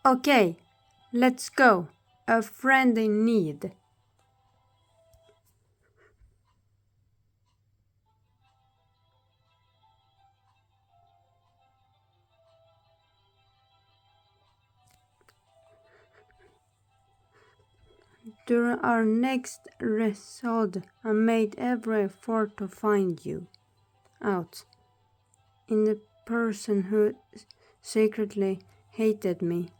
Okay, let's go. A friend in need. During our next result, I made every effort to find you out. And the person who secretly hated me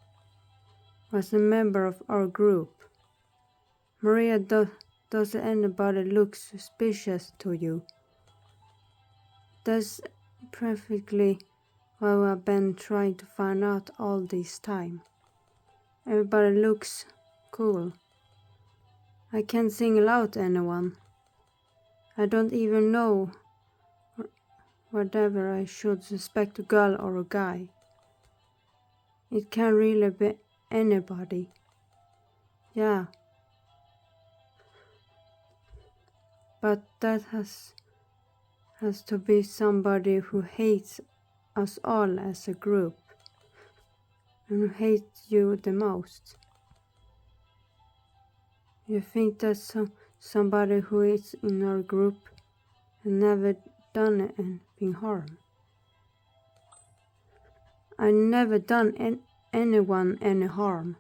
was a member of our group. Maria, does anybody look suspicious to you? That's perfectly what I've been trying to find out all this time. Everybody looks cool. I can't single out anyone. I don't even know whether I should suspect a girl or a guy. It can really be anybody. Yeah. But that has to be somebody who hates us all as a group and who hates you the most. You think that's somebody who is in our group and never done anything harm? I never done anyone any harm.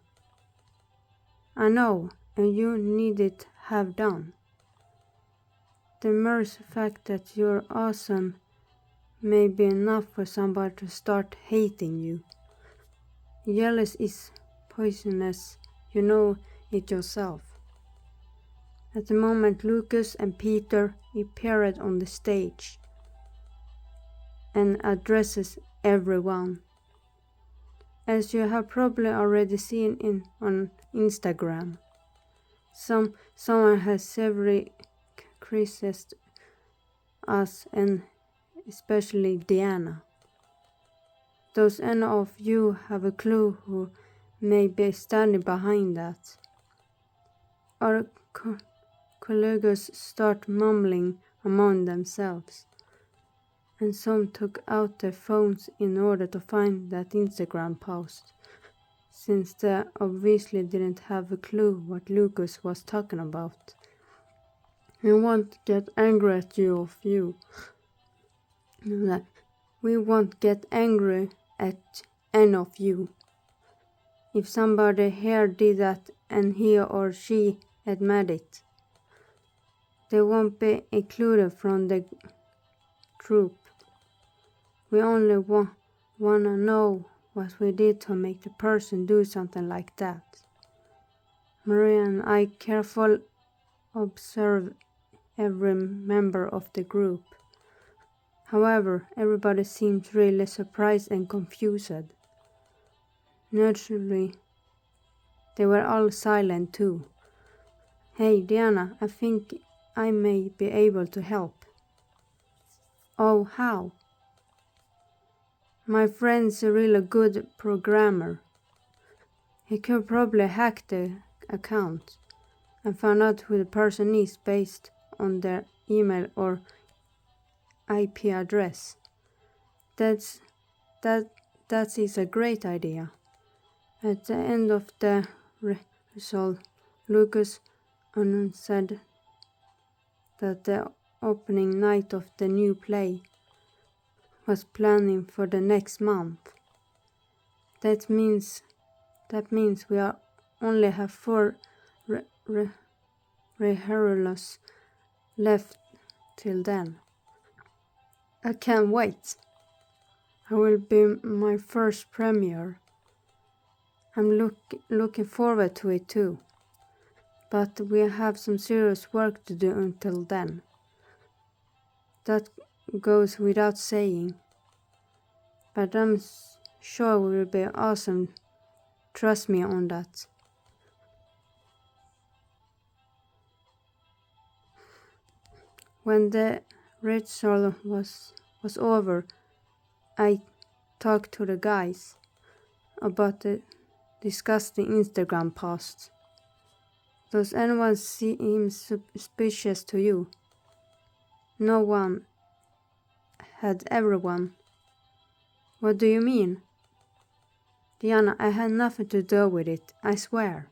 I know, and you needn't have done. The mere fact that you're awesome may be enough for somebody to start hating you. Jealous is poisonous, you know it yourself. At the moment, Lucas and Peter appeared on the stage and addresses everyone. As you have probably already seen on Instagram, someone has severely criticized us, and especially Diana. Does any of you have a clue who may be standing behind that? Our colleagues start mumbling among themselves, and some took out their phones in order to find that Instagram post, since they obviously didn't have a clue what Lucas was talking about. We won't get angry at you of you. We won't get angry at any of you. If somebody here did that and he or she admit it, they won't be included from the group. We only wanna know what we did to make the person do something like that. Maria and I carefully observe every member of the group. However, everybody seems really surprised and confused. Naturally, they were all silent too. Hey, Diana, I think I may be able to help. Oh, how? My friend's a really good programmer. He could probably hack the account and find out who the person is based on their email or IP address. That is a great idea. At the end of the result, Lucas announced that the opening night of the new play was planning for the next month. That means we only have 4 rehearsals left till then. I can't wait. It will be my first premiere. I'm looking forward to it too. But we have some serious work to do until then. That goes without saying. But I'm sure it will be awesome. Trust me on that. When the rehearsal was over, I talked to the guys about the disgusting Instagram post. Does anyone seem suspicious to you? No one. Had everyone. What do you mean? Diana, I had nothing to do with it, I swear.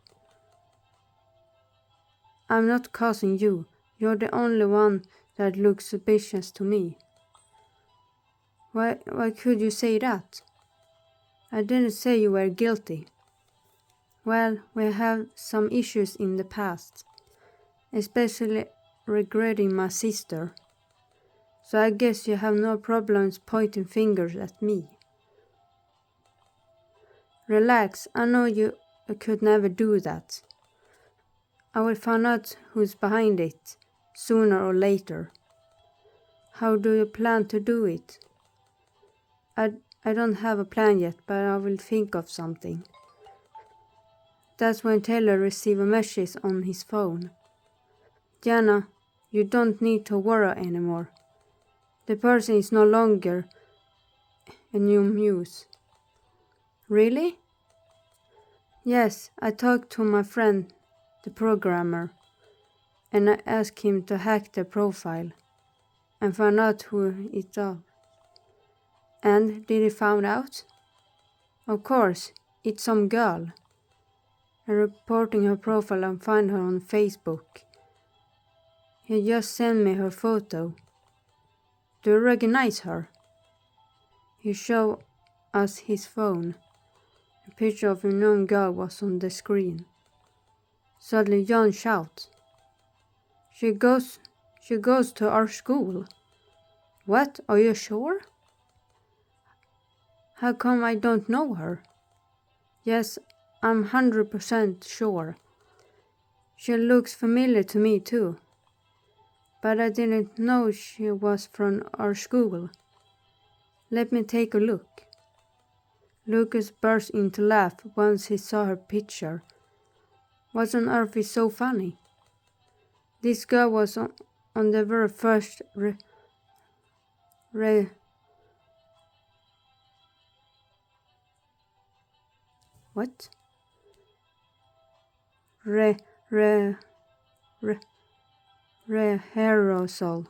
I'm not causing you. You're the only one that looks suspicious to me. Why could you say that? I didn't say you were guilty. Well, we have some issues in the past, especially regretting my sister. So I guess you have no problems pointing fingers at me. Relax, I know you could never do that. I will find out who's behind it, sooner or later. How do you plan to do it? I don't have a plan yet, but I will think of something. That's when Taylor received a message on his phone. Diana, you don't need to worry anymore. The person is no longer a new muse. Really? Yes, I talked to my friend, the programmer, and I asked him to hack the profile and find out who it was. And did he find out? Of course, it's some girl. I'm reporting her profile and find her on Facebook. He just sent me her photo. Do you recognize her? He showed us his phone. A picture of a young girl was on the screen. Suddenly John shouts, She goes to our school. What? Are you sure? How come I don't know her? Yes, I'm 100% sure. She looks familiar to me too. But I didn't know she was from our school. Let me take a look. Lucas burst into laugh once he saw her picture. What on earth is so funny? This girl was on the very first what? Rehearsal.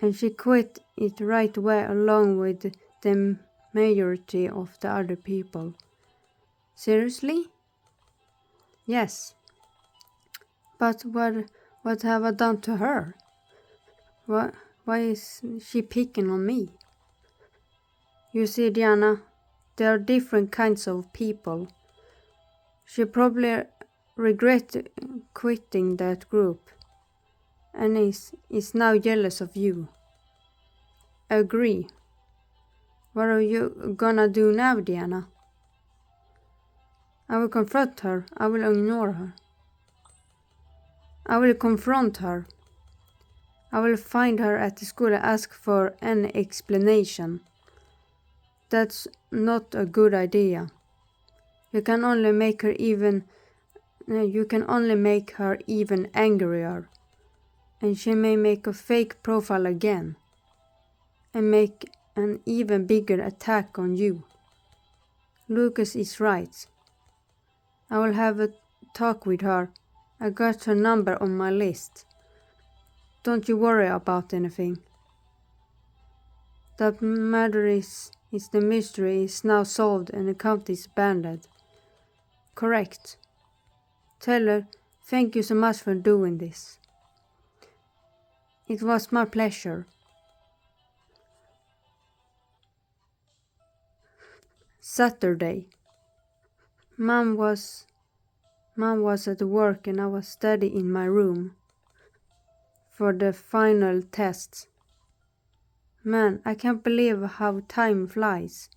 And she quit it right away along with the majority of the other people. Seriously? Yes. But what have I done to her? Why is she picking on me? You see, Diana, there are different kinds of people. She probably regretted quitting that group and is now jealous of you. I agree. What are you gonna do now, Diana? I will confront her. I will ignore her. I will confront her. I will find her at the school and ask for an explanation. That's not a good idea. You can only make her even angrier. And she may make a fake profile again and make an even bigger attack on you. Lucas is right. I will have a talk with her. I got her number on my list. Don't you worry about anything. That matter is the mystery is now solved and the county is abandoned. Correct. Taylor, thank you so much for doing this. It was my pleasure. Saturday. Mom was at work and I was studying in my room for the final tests. Man, I can't believe how time flies.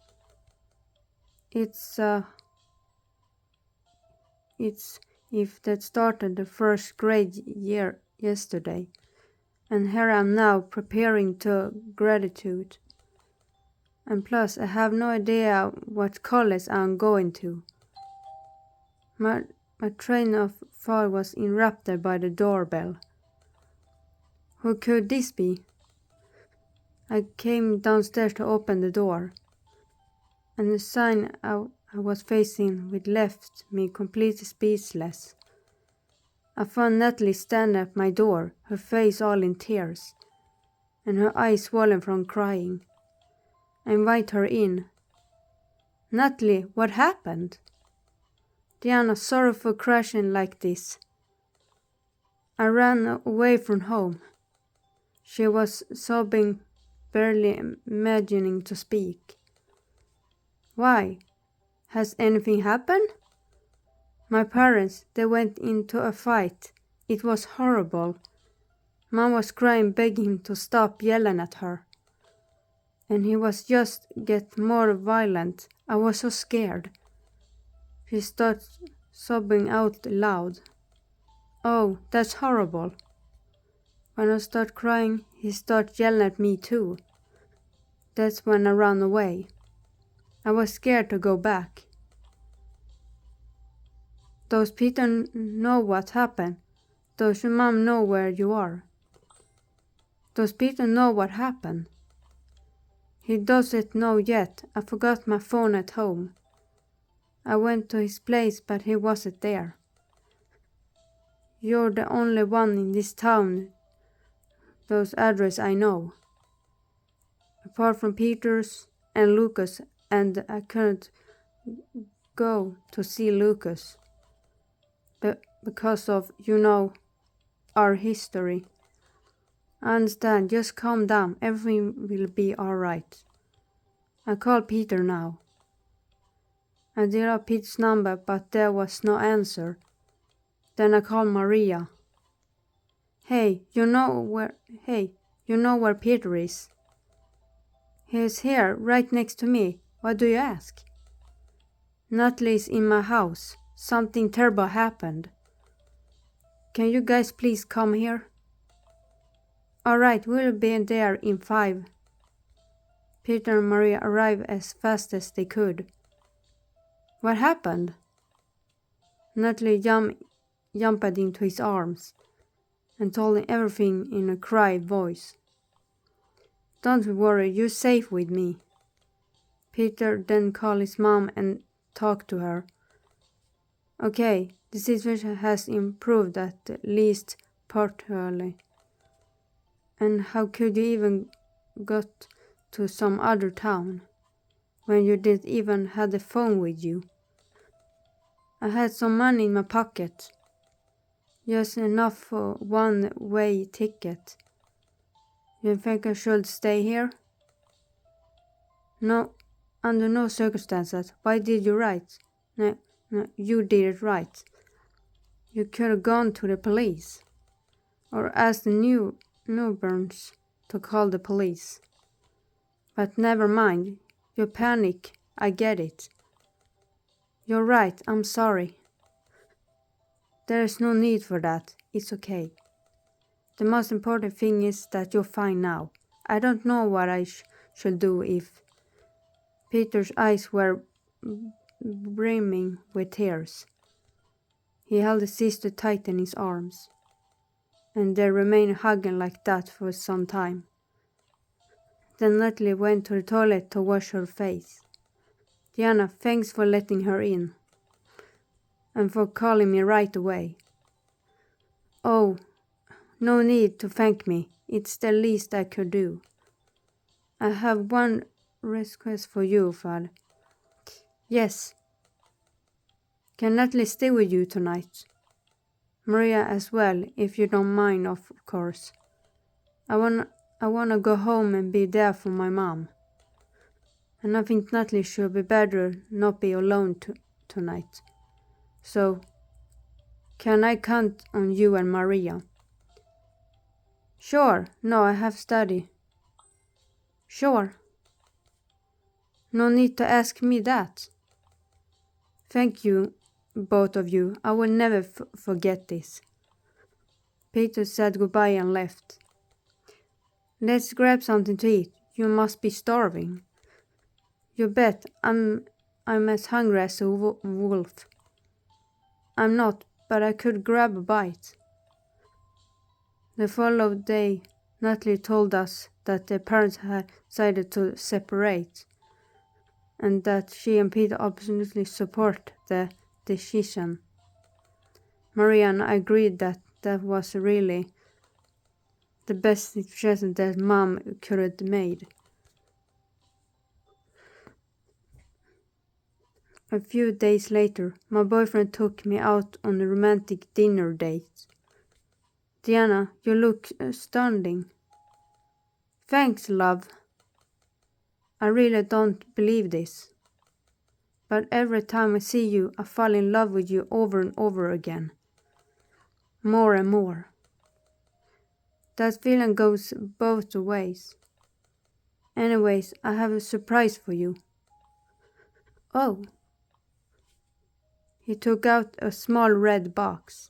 It's if that started the first grade year yesterday, and here I am now preparing to gratitude. And plus, I have no idea what college I'm going to. My train of thought was interrupted by the doorbell. Who could this be? I came downstairs to open the door, and the sign I was facing with left me completely speechless. I found Natalie standing at my door, her face all in tears, and her eyes swollen from crying. I invite her in. Natalie, what happened? Diana, sorry for crashing like this. I ran away from home. She was sobbing, barely imagining to speak. Why? Has anything happened? My parents, they went into a fight. It was horrible. Mom was crying, begging him to stop yelling at her. And he was just get more violent. I was so scared. She started sobbing out loud. Oh, that's horrible. When I start crying, he started yelling at me too. That's when I ran away. I was scared to go back. Does Peter know what happened? Does your mom know where you are? Does Peter know what happened? He doesn't know yet. I forgot my phone at home. I went to his place, but he wasn't there. You're the only one in this town, those address I know. Apart from Peter's and Lucas, and I couldn't go to see Lucas. Because of, our history. I understand, just calm down, everything will be alright. I call Peter now. I dialed Pete's number, but there was no answer. Then I called Maria. Hey, you know where Peter is? He's here, right next to me. Why do you ask? Natalie's in my house. Something terrible happened. Can you guys please come here? Alright, we'll be there in 5. Peter and Maria arrived as fast as they could. What happened? Natalie jumped into his arms and told him everything in a cried voice. Don't worry, you're safe with me. Peter then called his mom and talked to her. Okay, the situation has improved at least partially. And how could you even got to some other town when you didn't even have the phone with you? I had some money in my pocket, just enough for one-way ticket. You think I should stay here? No, under no circumstances. Why did you write? No, you did it right. You could have gone to the police, or asked the newborns to call the police. But never mind, you panic, I get it. You're right, I'm sorry. There's no need for that, it's okay. The most important thing is that you're fine now. I don't know what I should do if... Peter's eyes were brimming with tears. He held his sister tight in his arms, and they remained hugging like that for some time. Then Natalie went to the toilet to wash her face. Diana, thanks for letting her in, and for calling me right away. Oh, no need to thank me. It's the least I could do. I have one request for you, Father. Yes. Can Natalie stay with you tonight? Maria as well, if you don't mind, of course. I wanna go home and be there for my mom. And I think Natalie should be better not be alone tonight. So, can I count on you and Maria? Sure. No, I have study. Sure. No need to ask me that. Thank you, both of you. I will never forget this. Peter said goodbye and left. Let's grab something to eat. You must be starving. You bet. I'm as hungry as a wolf. I'm not, but I could grab a bite. The following day, Natalie told us that their parents had decided to separate, and that she and Peter absolutely support the decision. Maria and I agreed that that was really the best decision that Mom could have made. A few days later, my boyfriend took me out on a romantic dinner date. Diana, you look stunning. Thanks, love. I really don't believe this. But every time I see you, I fall in love with you over and over again. More and more. That feeling goes both ways. Anyways, I have a surprise for you. Oh. He took out a small red box,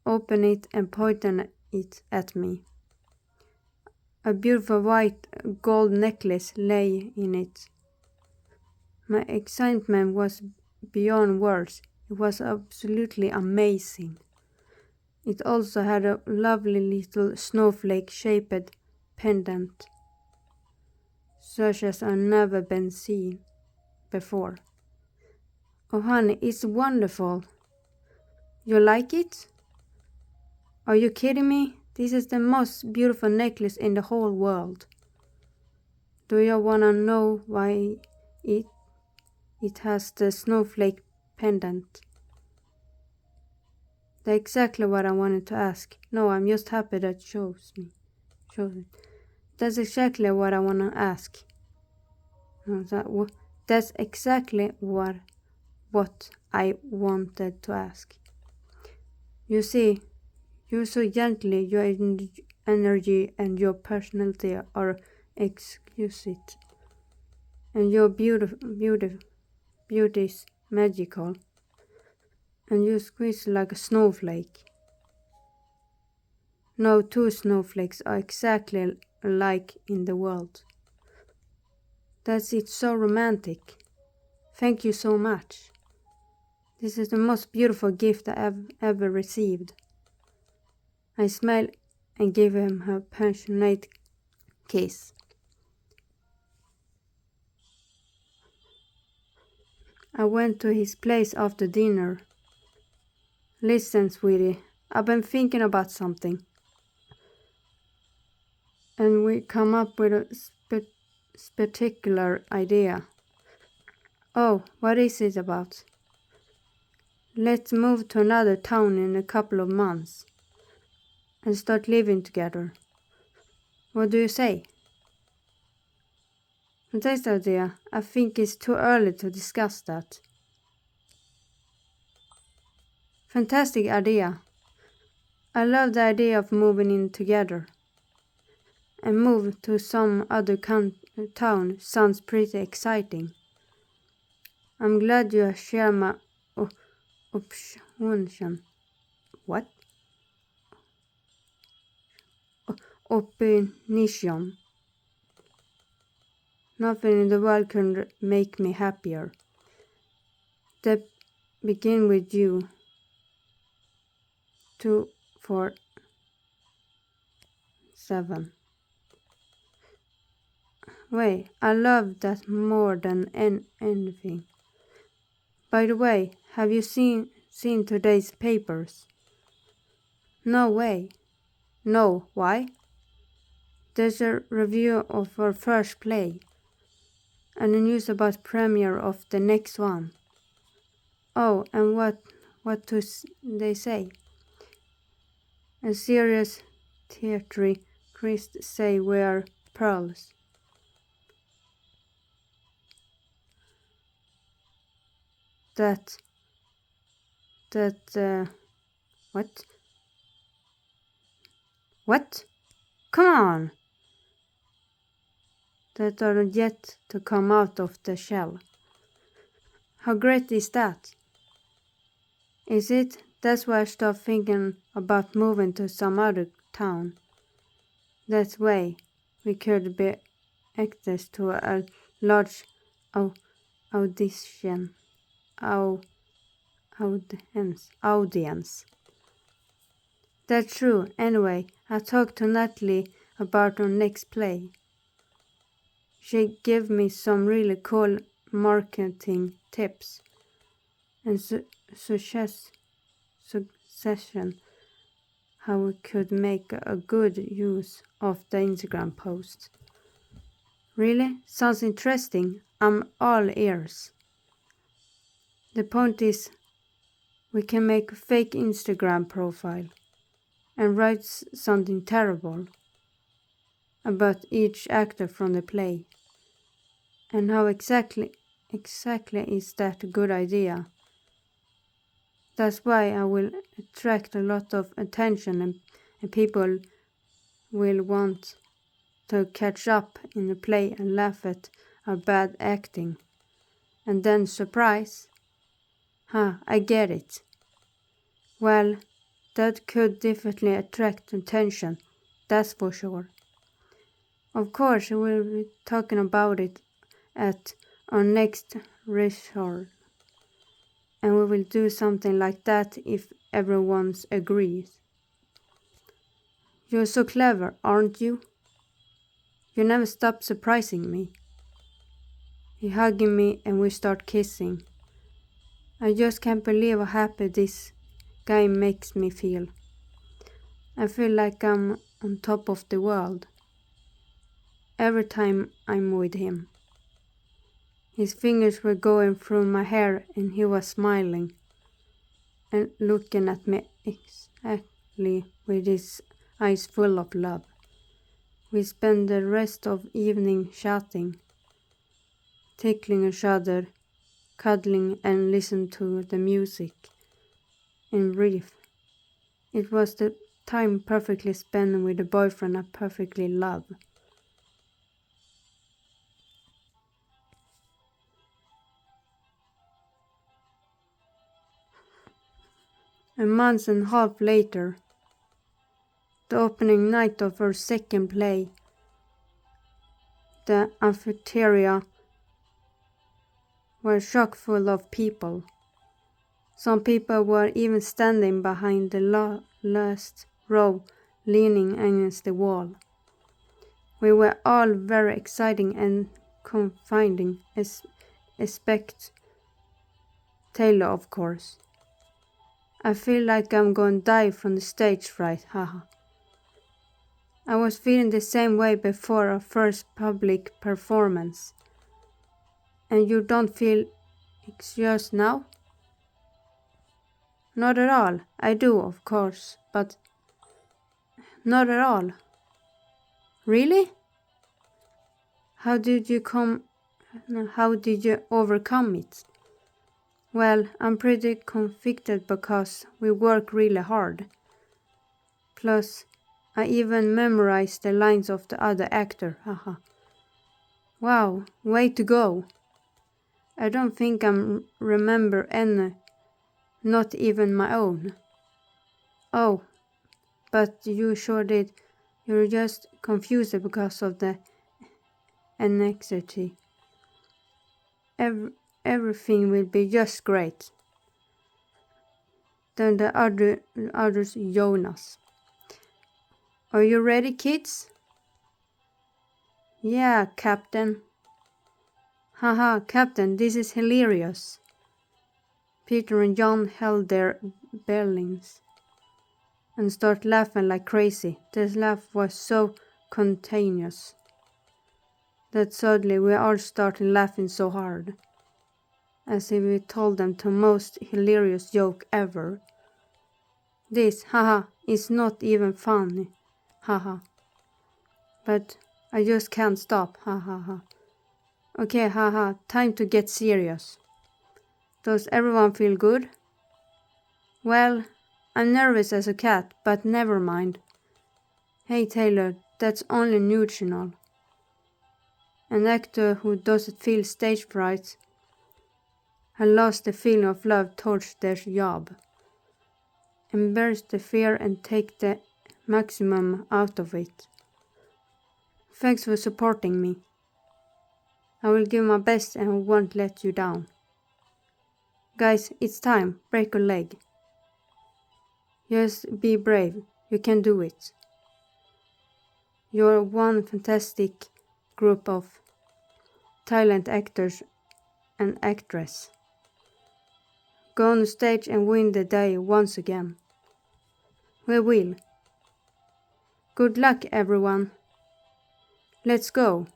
opened it and pointed it at me. A beautiful white gold necklace lay in it. My excitement was beyond words. It was absolutely amazing. It also had a lovely little snowflake-shaped pendant, such as I've never been seen before. Oh honey, it's wonderful. You like it? Are you kidding me? This is the most beautiful necklace in the whole world. Do you wanna know why it has the snowflake pendant? That's exactly what I wanted to ask. No, I'm just happy that shows it. That's exactly what I wanna ask. No, that's exactly what I wanted to ask. You see, you're so gently, your energy and your personality are exquisite. And your beauty is magical. And you squeeze like a snowflake. No two snowflakes are exactly alike in the world. That's it, so romantic. Thank you so much. This is the most beautiful gift I've ever received. I smiled and gave him a passionate kiss. I went to his place after dinner. Listen, sweetie, I've been thinking about something. And we come up with a particular idea. Oh, what is it about? Let's move to another town in a couple of months and start living together. What do you say? Fantastic idea. I think it's too early to discuss that. Fantastic idea. I love the idea of moving in together. And move to some other town sounds pretty exciting. I'm glad you share my opinion. What? Opinion. Nothing in the world can make me happier. That begin with you. 2, 4, 7. Wait, I love that more than anything. By the way, have you seen today's papers? No way. No, why? There's a review of our first play, and the news about premiere of the next one. Oh, and what do they say? A serious theatre Christ say we're pearls. That, what? What? Come on! That are yet to come out of the shell. How great is that? Is it? That's why I started thinking about moving to some other town. That way, we could be access to a large audience. That's true. Anyway, I talked to Natalie about our next play. She gave me some really cool marketing tips and suggestion how we could make a good use of the Instagram post. Really? Sounds interesting. I'm all ears. The point is, we can make a fake Instagram profile and write something terrible about each actor from the play. And how exactly is that a good idea? That's why I will attract a lot of attention and people will want to catch up in the play and laugh at our bad acting. And then surprise! I get it. Well, that could definitely attract attention, that's for sure. Of course, we'll be talking about it at our next resort. And we will do something like that if everyone agrees. You're so clever, aren't you? You never stop surprising me. He hugging me and we start kissing. I just can't believe how happy this guy makes me feel. I feel like I'm on top of the world every time I'm with him. His fingers were going through my hair and he was smiling and looking at me exactly with his eyes full of love. We spent the rest of evening chatting, tickling each other, cuddling and listening to the music in brief. It was the time perfectly spent with a boyfriend I perfectly love. A month and a half later, the opening night of her second play, the amphitheater was chock full of people. Some people were even standing behind the last row, leaning against the wall. We were all very exciting and confiding, except Taylor, of course. I feel like I'm going to die from the stage fright, haha. I was feeling the same way before our first public performance. And you don't feel anxious now? Not at all. I do, of course, but not at all. Really? How did you overcome it? Well, I'm pretty convicted because we work really hard. Plus, I even memorized the lines of the other actor, haha. Wow, way to go. I don't think I remember any, not even my own. Oh, but you sure did. You're just confused because of the anxiety. Everything will be just great. Then the others Jonas. Are you ready, kids? Yeah, Captain. Haha, Captain, this is hilarious. Peter and John held their bellings and started laughing like crazy. This laugh was so contagious that suddenly we all started laughing so hard, as if we told them the most hilarious joke ever. This, haha, is not even funny, haha. But I just can't stop, ha. Okay, haha, time to get serious. Does everyone feel good? Well, I'm nervous as a cat, but never mind. Hey Taylor, that's only neutral. An actor who doesn't feel stage fright has lost the feeling of love towards their job. Embrace the fear and take the maximum out of it. Thanks for supporting me. I will give my best and won't let you down. Guys, it's time. Break a leg. Just be brave. You can do it. You're one fantastic group of talent actors and actresses. Go on stage and win the day once again. We will. Good luck, everyone. Let's go.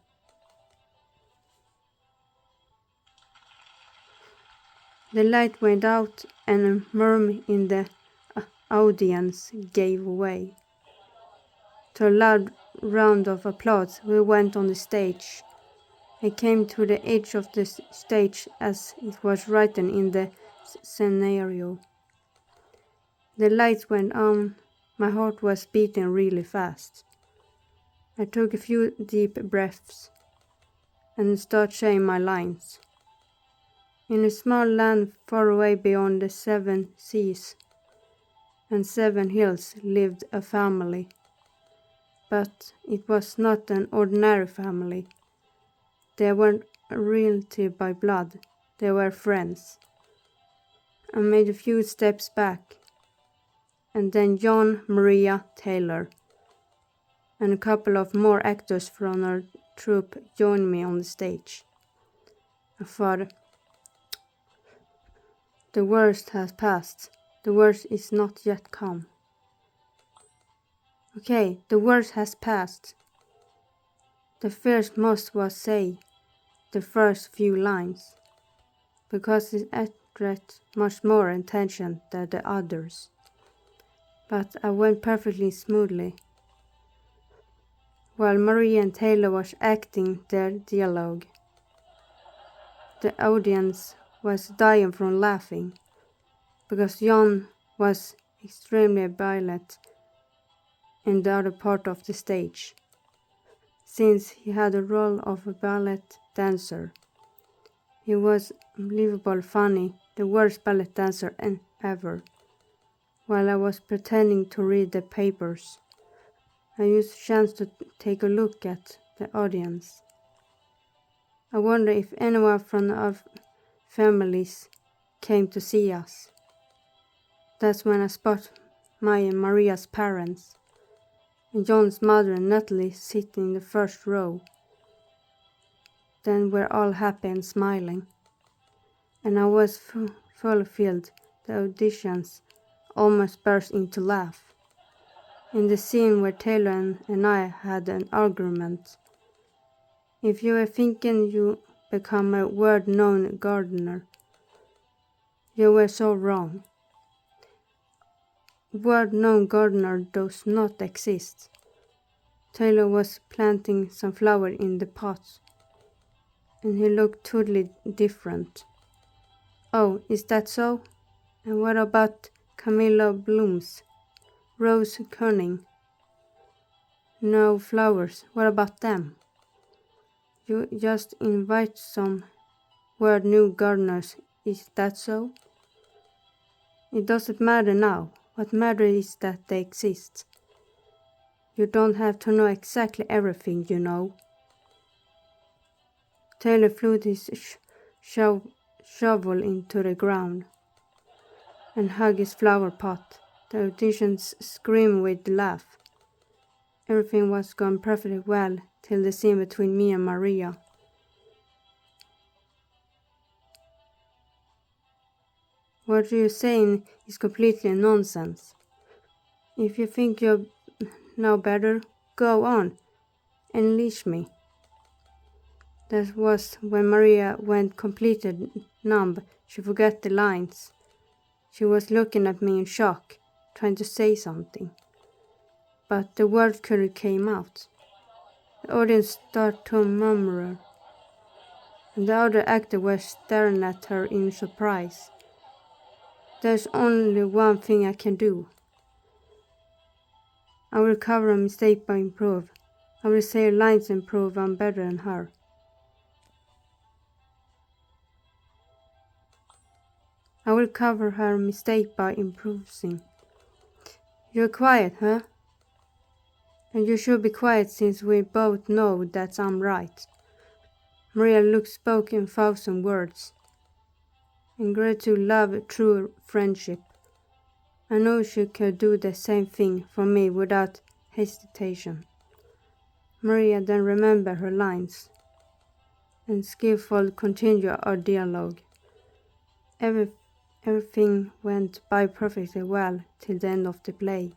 The light went out and a murmur in the audience gave way. To a loud round of applause, we went on the stage. I came to the edge of the stage as it was written in the scenario. The lights went on. My heart was beating really fast. I took a few deep breaths and started saying my lines. In a small land far away beyond the 7 seas and 7 hills lived a family. But it was not an ordinary family. They weren't related by blood, they were friends. I made a few steps back, and then John, Maria, Taylor, and a couple of more actors from our troupe joined me on the stage. I thought, the worst has passed, the worst is not yet come. Okay, the worst has passed. The first must was say the first few lines, because it attracted much more attention than the others. But I went perfectly smoothly. While Maria and Taylor was acting their dialogue, the audience was dying from laughing, because John was extremely violent in the other part of the stage, since he had the role of a ballet dancer. He was unbelievably funny, the worst ballet dancer ever. While I was pretending to read the papers, I used the chance to take a look at the audience. I wonder if anyone from our families came to see us. That's when I spot Maya and Maria's parents, and John's mother and Natalie sitting in the first row. Then we're all happy and smiling. And I was fulfilled. The auditions almost burst into laugh. In the scene where Taylor and I had an argument. If you were thinking you become a world-known gardener, you were so wrong. World-known gardener does not exist. Taylor was planting some flower in the pot, and he looked totally different. Oh, is that so? And what about Camilla blooms? Rose cunning? No flowers, what about them? You just invite some weird new gardeners, is that so? It doesn't matter now, what matters is that they exist. You don't have to know exactly everything, you know. Taylor threw his shovel into the ground and hugged his flower pot. The auditions screamed with laugh. Everything was going perfectly well till the scene between me and Maria. What you're saying is completely nonsense. If you think you know better, go on, unleash me. That was when Maria went completely numb. She forgot the lines. She was looking at me in shock, trying to say something. But the word couldn't come out. The audience started to murmur, and the other actors were staring at her in surprise. There's only one thing I can do. I will cover a mistake by improve. I will say lines and prove I'm better than her. I will cover her mistake by improving. You're quiet, huh? And you should be quiet since we both know that I'm right. Maria spoke in 1,000 words. And great to love true friendship. I know she could do the same thing for me without hesitation. Maria then remembered her lines, and skillfully continued our dialogue. Everything went by perfectly well till the end of the play.